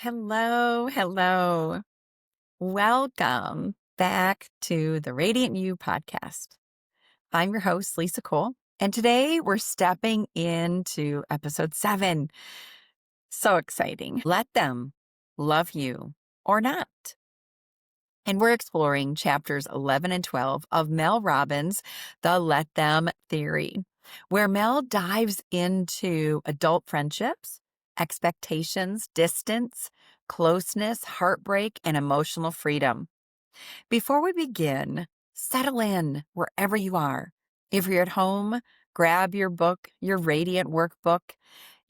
Hello, hello. Welcome back to the Radiant You podcast. I'm your host, Lissa Cole, and today we're stepping into episode 7. So exciting. Let them love you or not. And we're exploring chapters 11 and 12 of Mel Robbins' The Let Them Theory, where Mel dives into adult friendships, expectations, distance, closeness, heartbreak, and emotional freedom. Before we begin, settle in wherever you are. If you're at home, grab your book, your Radiant workbook,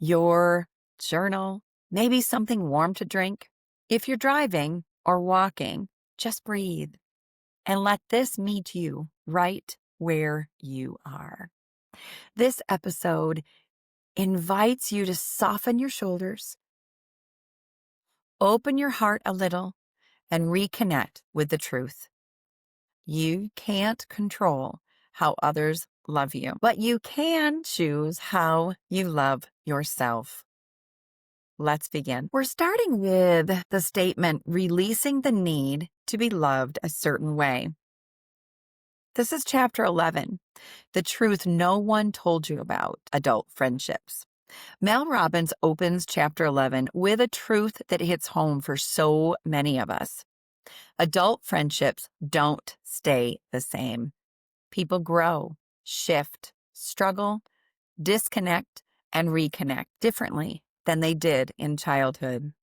your journal, maybe something warm to drink. If you're driving or walking, just breathe and let this meet you right where you are. This episode invites you to soften your shoulders, open your heart a little, and reconnect with the truth. You can't control how others love you, but you can choose how you love yourself. Let's begin. We're starting with the statement, releasing the need to be loved a certain way. This is chapter 11, the truth no one told you about adult friendships. Mel Robbins opens chapter 11 with a truth that hits home for so many of us. Adult friendships don't stay the same. People grow, shift, struggle, disconnect, and reconnect differently than they did in childhood.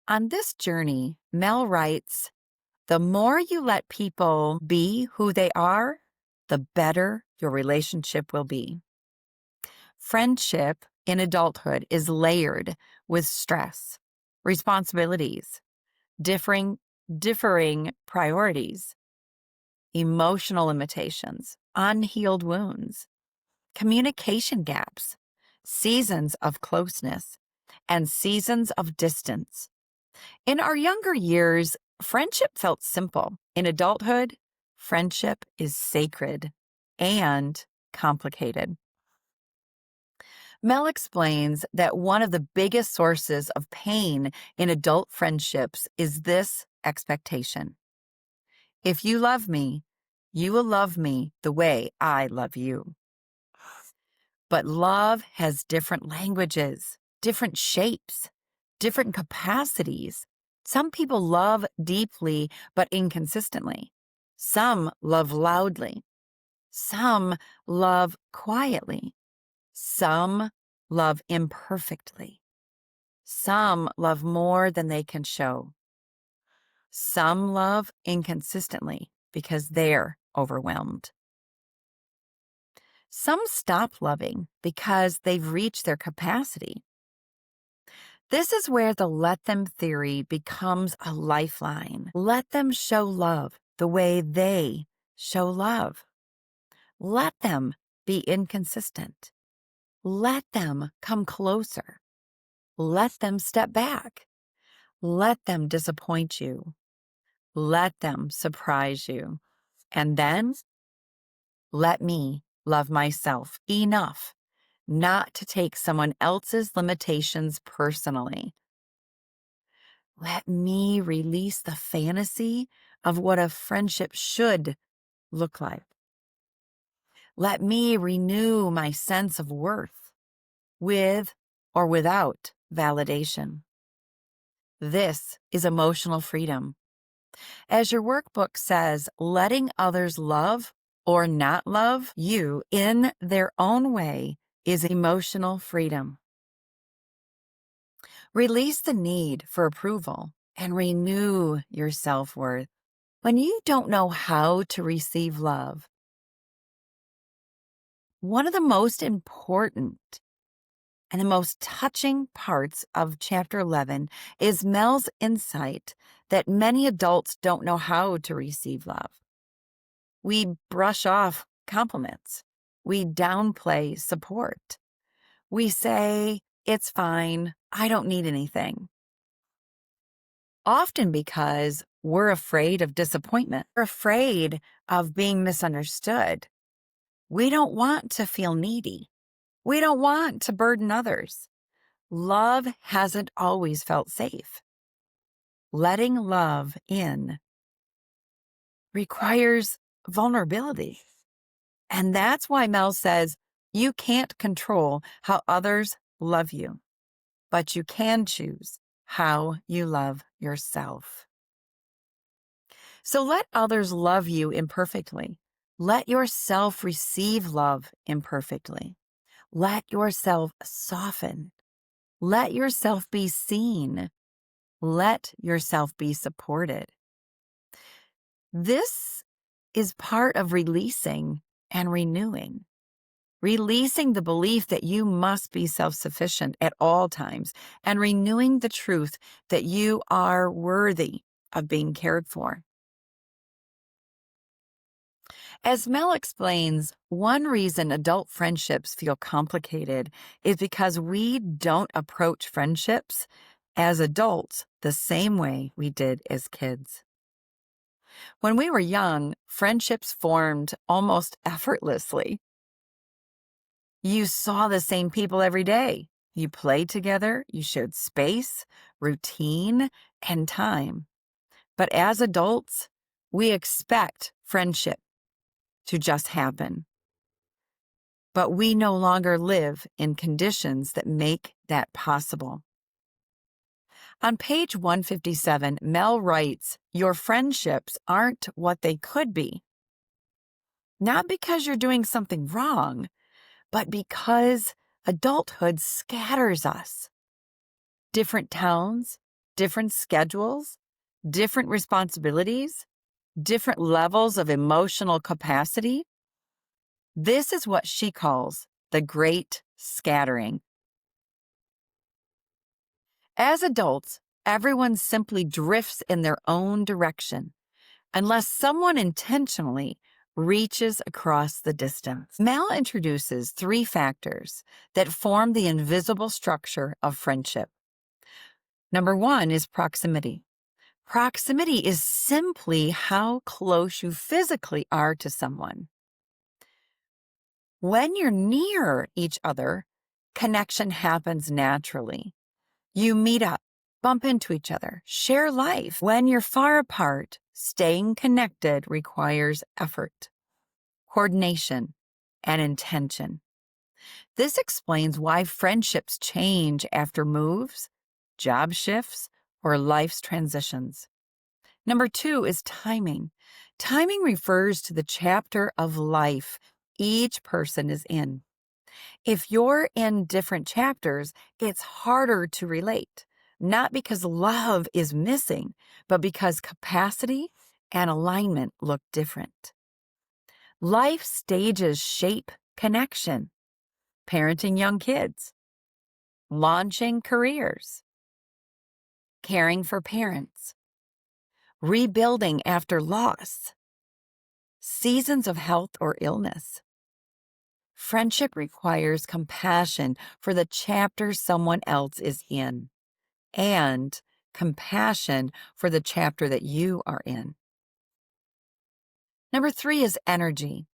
On this journey, Mel writes, the more you let people be who they are, the better your relationship will be. Friendship in adulthood is layered with stress, responsibilities, differing priorities, emotional limitations, unhealed wounds, communication gaps, seasons of closeness, and seasons of distance. In our younger years, friendship felt simple. In adulthood, friendship is sacred and complicated. Mel explains that one of the biggest sources of pain in adult friendships is this expectation. If you love me, you will love me the way I love you. But love has different languages, different shapes, different capacities. Some people love deeply but inconsistently. Some love loudly. Some love quietly. Some love imperfectly. Some love more than they can show. Some love inconsistently because they're overwhelmed. Some stop loving because they've reached their capacity. This is where the let them theory becomes a lifeline. Let them show love the way they show love. Let them be inconsistent. Let them come closer. Let them step back. Let them disappoint you. Let them surprise you. And then let me love myself enough not to take someone else's limitations personally. Let me release the fantasy of what a friendship should look like. Let me renew my sense of worth with or without validation. This is emotional freedom. As your workbook says, letting others love or not love you in their own way is emotional freedom. Release the need for approval and renew your self-worth. When you don't know how to receive love, one of the most important and the most touching parts of chapter 11 is Mel's insight that many adults don't know how to receive love. We brush off compliments. We downplay support. We say, it's fine, I don't need anything. Often because we're afraid of disappointment. We're afraid of being misunderstood. We don't want to feel needy. We don't want to burden others. Love hasn't always felt safe. Letting love in requires vulnerability. And that's why Mel says you can't control how others love you, but you can choose how you love yourself. So let others love you imperfectly. Let yourself receive love imperfectly. Let yourself soften. Let yourself be seen. Let yourself be supported. This is part of releasing and renewing. Releasing the belief that you must be self-sufficient at all times and renewing the truth that you are worthy of being cared for. As Mel explains, one reason adult friendships feel complicated is because we don't approach friendships as adults the same way we did as kids. When we were young, friendships formed almost effortlessly. You saw the same people every day. You played together, you shared space, routine, and time. But as adults, we expect friendship to just happen. But we no longer live in conditions that make that possible. On page 157, Mel writes, "Your friendships aren't what they could be. Not because you're doing something wrong, but because adulthood scatters us. Different towns, different schedules, different responsibilities, different levels of emotional capacity. This is what she calls the great scattering." As adults, everyone simply drifts in their own direction unless someone intentionally reaches across the distance. Mel introduces 3 factors that form the invisible structure of friendship. Number 1 is proximity. Proximity is simply how close you physically are to someone. When you're near each other, connection happens naturally. You meet up, bump into each other, share life. When you're far apart, staying connected requires effort, coordination, and intention. This explains why friendships change after moves, job shifts, or life's transitions. Number 2 is timing. Timing refers to the chapter of life each person is in. If you're in different chapters, it's harder to relate, not because love is missing, but because capacity and alignment look different. Life stages shape connection, parenting young kids, launching careers, caring for parents, rebuilding after loss, seasons of health or illness. Friendship requires compassion for the chapter someone else is in and compassion for the chapter that you are in. Number 3 is energy.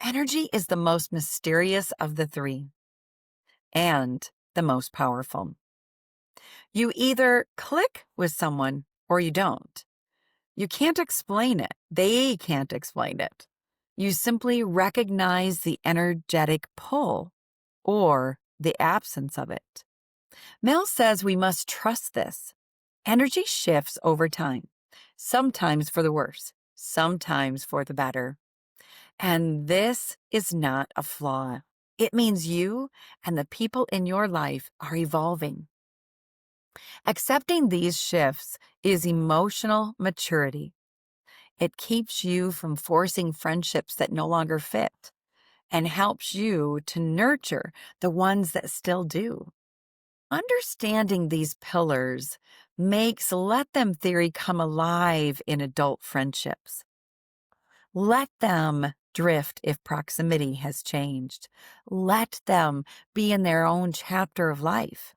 Energy is the most mysterious of the 3 and the most powerful. You either click with someone or you don't. You can't explain it. They can't explain it. You simply recognize the energetic pull or the absence of it. Mel says we must trust this. Energy shifts over time, sometimes for the worse, sometimes for the better. And this is not a flaw. It means you and the people in your life are evolving. Accepting these shifts is emotional maturity. It keeps you from forcing friendships that no longer fit and helps you to nurture the ones that still do. Understanding these pillars makes let them theory come alive in adult friendships. Let them drift if proximity has changed. Let them be in their own chapter of life.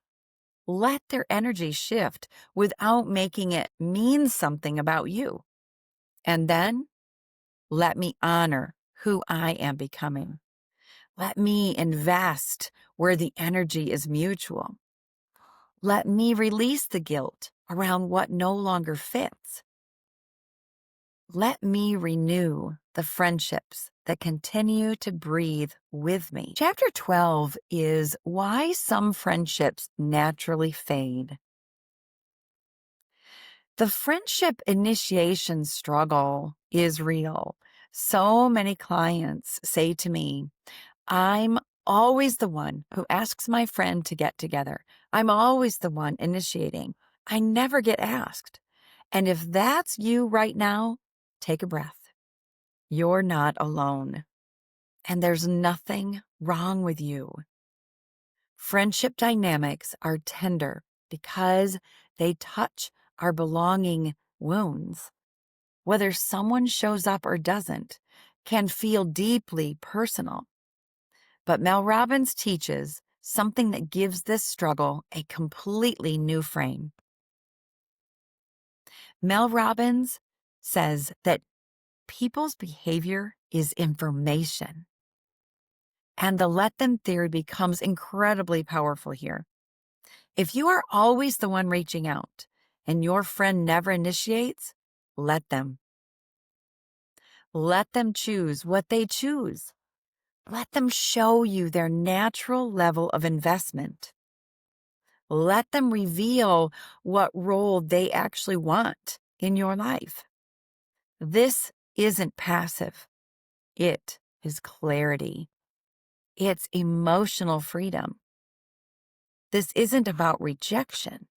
Let their energy shift without making it mean something about you. And then let me honor who I am becoming. Let me invest where the energy is mutual. Let me release the guilt around what no longer fits. Let me renew the friendships that continue to breathe with me. Chapter 12 is why some friendships naturally fade. The friendship initiation struggle is real. So many clients say to me, I'm always the one who asks my friend to get together. I'm always the one initiating. I never get asked. And if that's you right now, take a breath. You're not alone. And there's nothing wrong with you. Friendship dynamics are tender because they touch our belonging wounds. Whether someone shows up or doesn't can feel deeply personal. But Mel Robbins teaches something that gives this struggle a completely new frame. Mel Robbins says that people's behavior is information. And the let them theory becomes incredibly powerful here. If you are always the one reaching out and your friend never initiates, let them. Let them choose what they choose. Let them show you their natural level of investment. Let them reveal what role they actually want in your life. This isn't passive. It is clarity. It's emotional freedom. This isn't about rejection.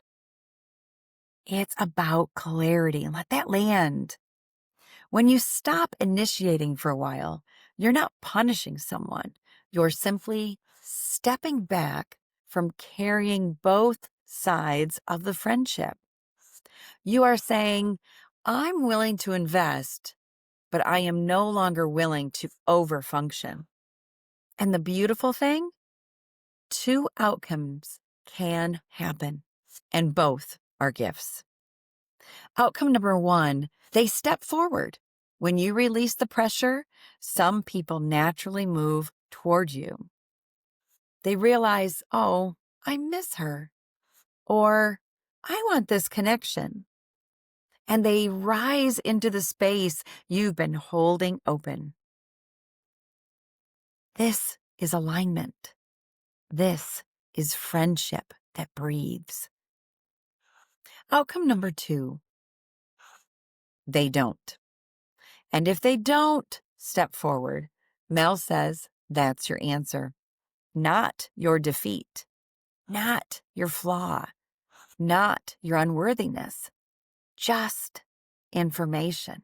It's about clarity. Let that land. When you stop initiating for a while, you're not punishing someone. You're simply stepping back from carrying both sides of the friendship. You are saying, I'm willing to invest, but I am no longer willing to overfunction. And the beautiful thing, two outcomes can happen, and both are gifts. Outcome number one, they step forward. When you release the pressure, some people naturally move toward you. They realize, oh, I miss her, or I want this connection. And they rise into the space you've been holding open. This is alignment. This is friendship that breathes. Outcome number two, they don't. And if they don't step forward, Mel says that's your answer, not your defeat, not your flaw, not your unworthiness, just information.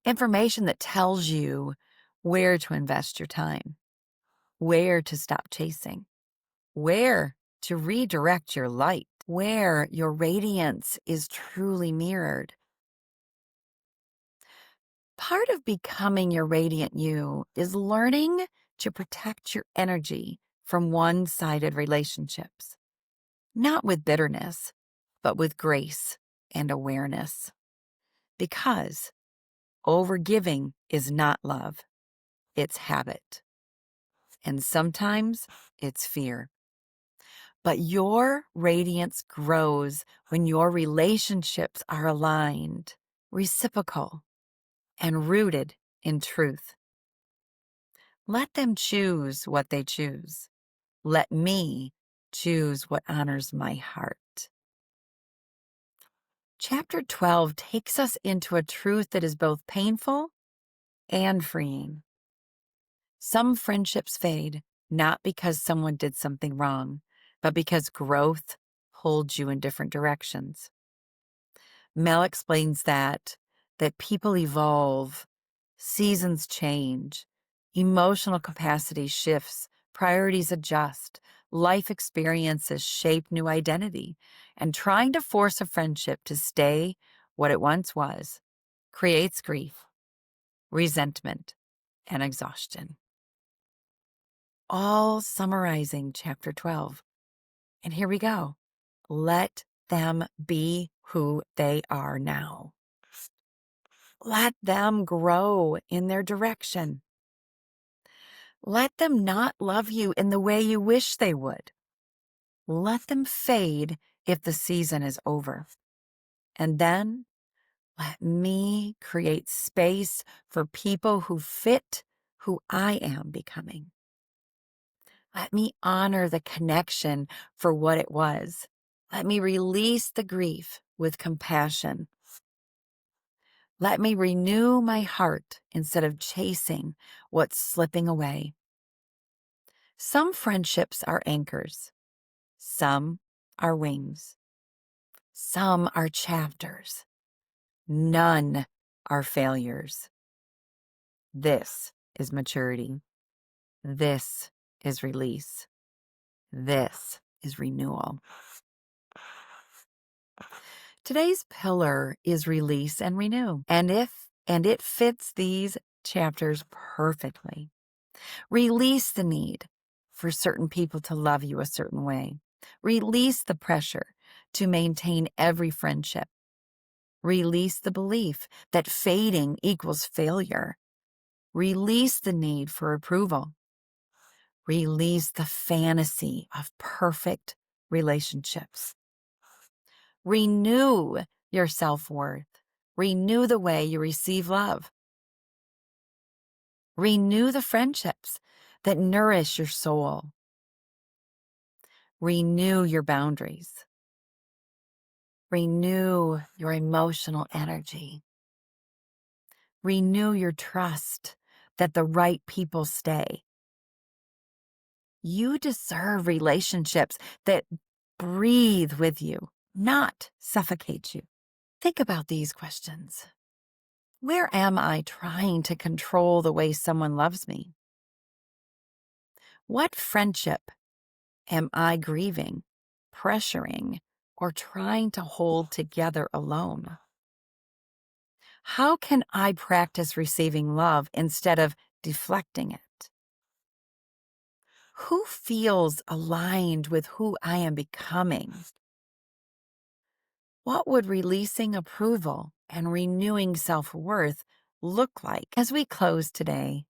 Information that tells you where to invest your time, where to stop chasing, where to redirect your light, where your radiance is truly mirrored. Part of becoming your radiant you is learning to protect your energy from one-sided relationships, not with bitterness, but with grace and awareness. Because overgiving is not love, it's habit. And sometimes it's fear. But your radiance grows when your relationships are aligned, reciprocal, and rooted in truth. Let them choose what they choose. Let me choose what honors my heart. Chapter 12 takes us into a truth that is both painful and freeing. Some friendships fade, not because someone did something wrong, but because growth holds you in different directions. Mel explains that people evolve, seasons change, emotional capacity shifts, priorities adjust, life experiences shape new identity, and trying to force a friendship to stay what it once was creates grief, resentment, and exhaustion. All summarizing chapter 12. And here we go. Let them be who they are now. Let them grow in their direction. Let them not love you in the way you wish they would. Let them fade if the season is over. And then let me create space for people who fit who I am becoming. Let me honor the connection for what it was. Let me release the grief with compassion. Let me renew my heart instead of chasing what's slipping away. Some friendships are anchors. Some are wings. Some are chapters. None are failures. This is maturity. This is release. This is renewal. Today's pillar is release and renew. And it fits these chapters perfectly. Release the need for certain people to love you a certain way. Release the pressure to maintain every friendship. Release the belief that fading equals failure. Release the need for approval. Release the fantasy of perfect relationships. Renew your self-worth. Renew the way you receive love. Renew the friendships that nourish your soul. Renew your boundaries. Renew your emotional energy. Renew your trust that the right people stay. You deserve relationships that breathe with you, not suffocate you. Think about these questions. Where am I trying to control the way someone loves me? What friendship am I grieving, pressuring, or trying to hold together alone? How can I practice receiving love instead of deflecting it? Who feels aligned with who I am becoming? What would releasing approval and renewing self-worth look like? As we close today,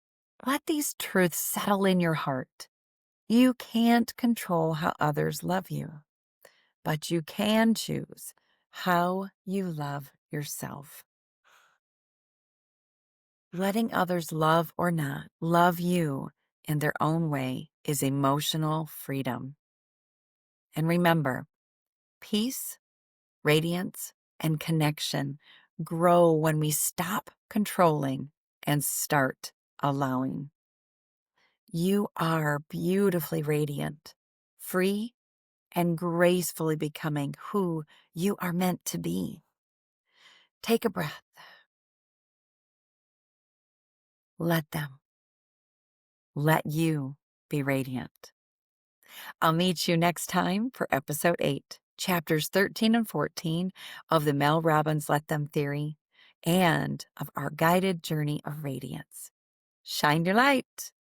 let these truths settle in your heart. You can't control how others love you, but you can choose how you love yourself. Letting others love or not love you in their own way is emotional freedom. And remember, peace, radiance, and connection grow when we stop controlling and start allowing. You are beautifully radiant, free, and gracefully becoming who you are meant to be. Take a breath. Let them. Let you be radiant. I'll meet you next time for episode 8, chapters 13 and 14 of the Mel Robbins Let Them theory and of our guided journey of radiance. Shine your light.